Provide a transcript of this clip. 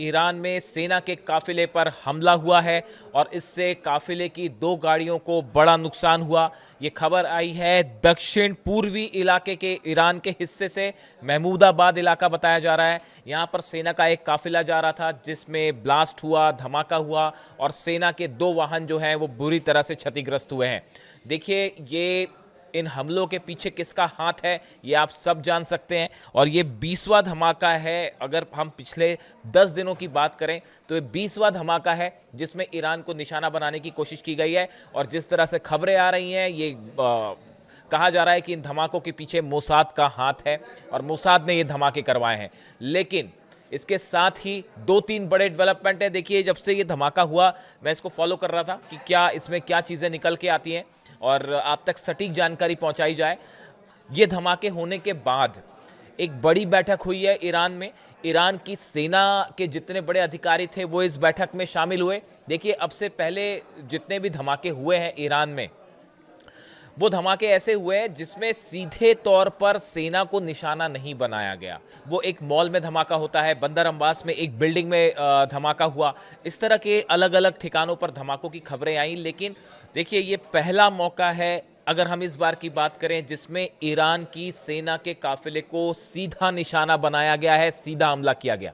Iran में सेना के काफिले पर हमला हुआ है और इससे काफिले की 2 गाड़ियों को बड़ा नुकसान हुआ। ये खबर आई है दक्षिण पूर्वी इलाके के ईरान के हिस्से से। महमूदाबाद इलाका बताया जा रहा है। यहां पर सेना का एक काफिला जा रहा था जिसमें ब्लास्ट हुआ, धमाका हुआ और सेना के 2 वाहन जो हैं वो बुरी तरह से क्षतिग्रस्त हुए हैं। देखिए, ये इन हमलों के पीछे किसका हाथ है ये आप सब जान सकते हैं। और ये 20वां धमाका है। अगर हम पिछले 10 दिनों की बात करें तो ये 20वां धमाका है जिसमें ईरान को निशाना बनाने की कोशिश की गई है। और जिस तरह से खबरें आ रही हैं, ये कहा जा रहा है कि इन धमाकों के पीछे मोसाद का हाथ है और मोसाद ने ये धमाके करवाए हैं। लेकिन इसके साथ ही 2-3 बड़े डेवलपमेंट है। देखिए, जब से ये धमाका हुआ मैं इसको फॉलो कर रहा था कि क्या इसमें क्या चीज़ें निकल के आती हैं और आप तक सटीक जानकारी पहुंचाई जाए। ये धमाके होने के बाद एक बड़ी बैठक हुई है ईरान में। ईरान की सेना के जितने बड़े अधिकारी थे वो इस बैठक में शामिल हुए। देखिए, अब से पहले जितने भी धमाके हुए हैं ईरान में, वो धमाके ऐसे हुए हैं जिसमें सीधे तौर पर सेना को निशाना नहीं बनाया गया। वो एक मॉल में धमाका होता है, बंदर अब्बास में एक बिल्डिंग में धमाका हुआ। इस तरह के अलग अलग ठिकानों पर धमाकों की खबरें आई। लेकिन देखिए, ये पहला मौका है अगर हम इस बार की बात करें जिसमें ईरान की सेना के काफिले को सीधा निशाना बनाया गया है, सीधा हमला किया गया।